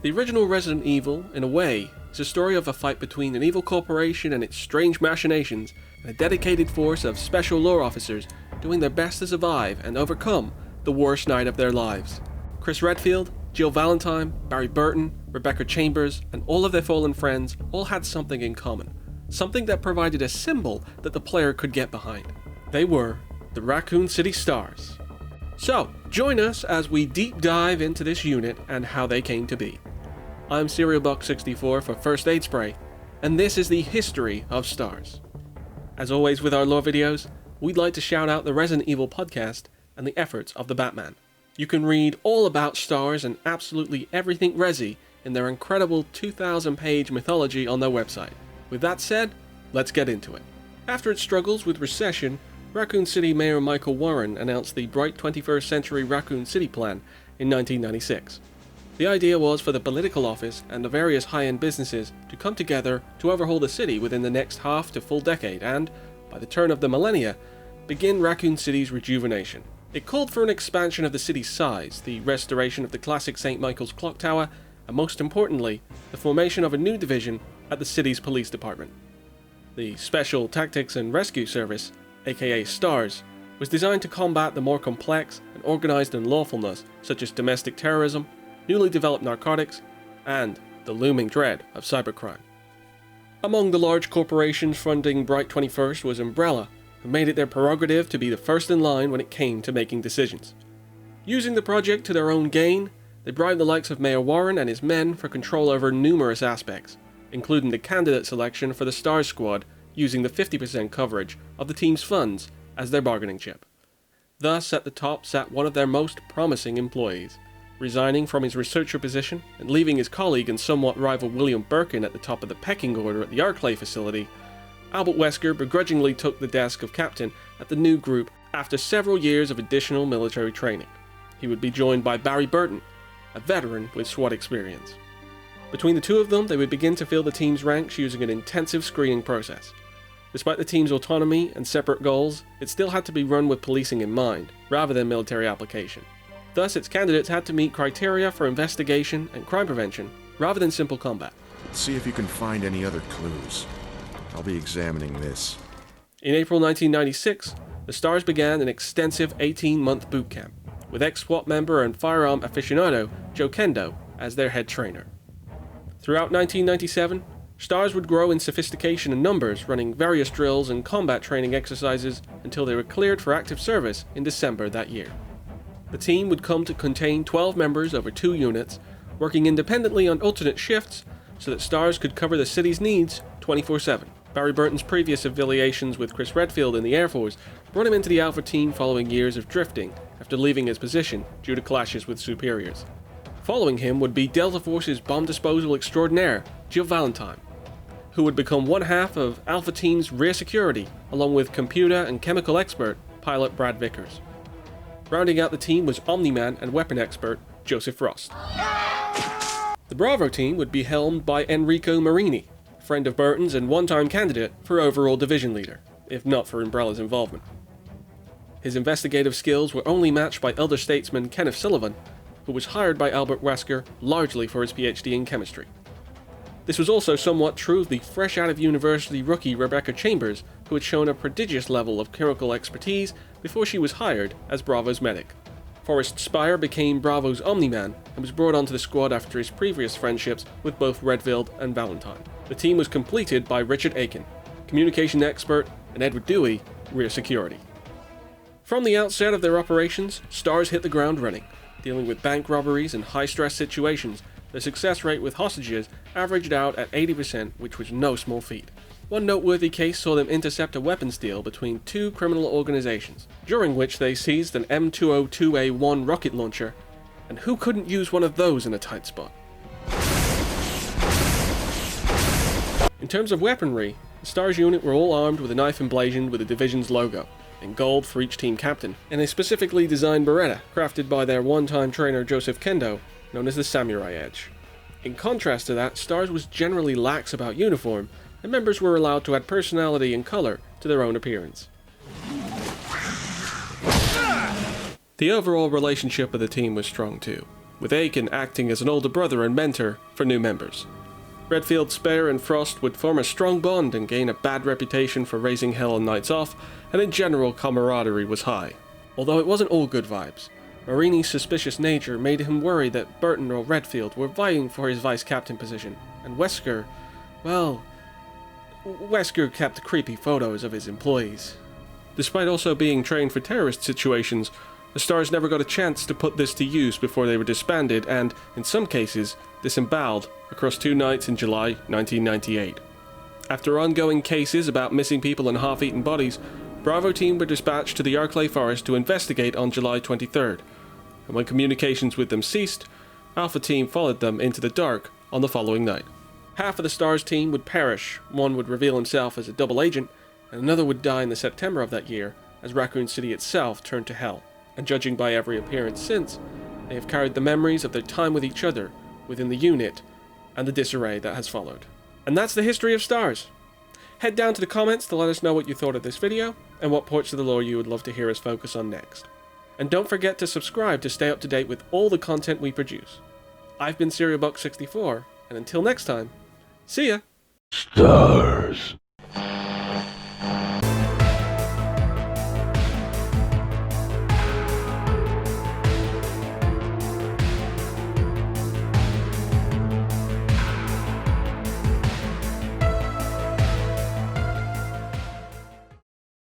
The original Resident Evil, in a way, is a story of a fight between an evil corporation and its strange machinations, and a dedicated force of special law officers doing their best to survive and overcome the worst night of their lives. Chris Redfield, Jill Valentine, Barry Burton, Rebecca Chambers, and all of their fallen friends all had something in common. Something that provided a symbol that the player could get behind. They were the Raccoon City S.T.A.R.S. So, join us as we deep dive into this unit and how they came to be. I'm SerialBuck64 for First Aid Spray, and this is the history of S.T.A.R.S. As always with our lore videos, we'd like to shout out the Resident Evil podcast and the efforts of the Batman. You can read all about S.T.A.R.S and absolutely everything Resi in their incredible 2,000-page mythology on their website. With that said, let's get into it. After its struggles with recession, Raccoon City Mayor Michael Warren announced the Bright 21st Century Raccoon City Plan in 1996. The idea was for the political office and the various high-end businesses to come together to overhaul the city within the next half to full decade and, by the turn of the millennia, begin Raccoon City's rejuvenation. It called for an expansion of the city's size, the restoration of the classic St. Michael's Clock Tower, and most importantly, the formation of a new division at the city's police department. The Special Tactics and Rescue Service, aka S.T.A.R.S, was designed to combat the more complex and organized unlawfulness such as domestic terrorism, newly developed narcotics, and the looming dread of cybercrime. Among the large corporations funding Bright 21st was Umbrella, who made it their prerogative to be the first in line when it came to making decisions. Using the project to their own gain, they bribed the likes of Mayor Warren and his men for control over numerous aspects, including the candidate selection for the S.T.A.R.S squad using the 50% coverage of the team's funds as their bargaining chip. Thus, at the top sat one of their most promising employees. Resigning from his researcher position and leaving his colleague and somewhat rival William Birkin at the top of the pecking order at the Arclay facility, Albert Wesker begrudgingly took the desk of captain at the new group after several years of additional military training. He would be joined by Barry Burton, a veteran with SWAT experience. Between the two of them, they would begin to fill the team's ranks using an intensive screening process. Despite the team's autonomy and separate goals, it still had to be run with policing in mind, rather than military application. Thus, its candidates had to meet criteria for investigation and crime prevention, rather than simple combat. Let's see if you can find any other clues. I'll be examining this. In April 1996, the S.T.A.R.S began an extensive 18-month boot camp, with ex-SWAT member and firearm aficionado Joe Kendo as their head trainer. Throughout 1997, S.T.A.R.S would grow in sophistication and numbers, running various drills and combat training exercises until they were cleared for active service in December that year. The team would come to contain 12 members over 2 units, working independently on alternate shifts so that S.T.A.R.S could cover the city's needs 24/7. Barry Burton's previous affiliations with Chris Redfield in the Air Force brought him into the Alpha team following years of drifting after leaving his position due to clashes with superiors. Following him would be Delta Force's bomb disposal extraordinaire, Jill Valentine, who would become one half of Alpha Team's rear security, along with computer and chemical expert, pilot Brad Vickers. Rounding out the team was Omni-Man and weapon expert, Joseph Frost. The Bravo team would be helmed by Enrico Marini, a friend of Burton's and one-time candidate for overall division leader, if not for Umbrella's involvement. His investigative skills were only matched by elder statesman Kenneth Sullivan, who was hired by Albert Wesker largely for his PhD in chemistry. This was also somewhat true of the fresh-out-of-university rookie Rebecca Chambers, who had shown a prodigious level of chemical expertise before she was hired as Bravo's medic. Forrest Spire became Bravo's Omni-Man and was brought onto the squad after his previous friendships with both Redfield and Valentine. The team was completed by Richard Aiken, communication expert, and Edward Dewey, rear security. From the outset of their operations, S.T.A.R.S hit the ground running, dealing with bank robberies and high-stress situations. The success rate with hostages averaged out at 80%, which was no small feat. One noteworthy case saw them intercept a weapons deal between 2 criminal organizations, during which they seized an M202A1 rocket launcher, and who couldn't use one of those in a tight spot? In terms of weaponry, the S.T.A.R.S unit were all armed with a knife emblazoned with the division's logo, in gold for each team captain, and a specifically designed Beretta, crafted by their one-time trainer Joseph Kendo, known as the Samurai Edge. In contrast to that, S.T.A.R.S was generally lax about uniform, and members were allowed to add personality and color to their own appearance. The overall relationship of the team was strong too. with Aiken acting as an older brother and mentor for new members. Redfield, Spare, and Frost would form a strong bond and gain a bad reputation for raising hell on nights off, and in general camaraderie was high. Although it wasn't all good vibes, Marini's suspicious nature made him worry that Burton or Redfield were vying for his vice-captain position, and Wesker kept creepy photos of his employees. Despite also being trained for terrorist situations, the S.T.A.R.S never got a chance to put this to use before they were disbanded and, in some cases, disemboweled across 2 nights in July 1998. After ongoing cases about missing people and half-eaten bodies, Bravo team were dispatched to the Arklay Forest to investigate on July 23rd, and when communications with them ceased, Alpha team followed them into the dark on the following night. Half of the S.T.A.R.S team would perish, one would reveal himself as a double agent, and another would die in the September of that year as Raccoon City itself turned to hell. And judging by every appearance since, they have carried the memories of their time with each other within the unit and the disarray that has followed. And that's the history of S.T.A.R.S. Head down to the comments to let us know what you thought of this video and what parts of the lore you would love to hear us focus on next. And don't forget to subscribe to stay up to date with all the content we produce. I've been SerialBuck64, and until next time, see ya! S.T.A.R.S.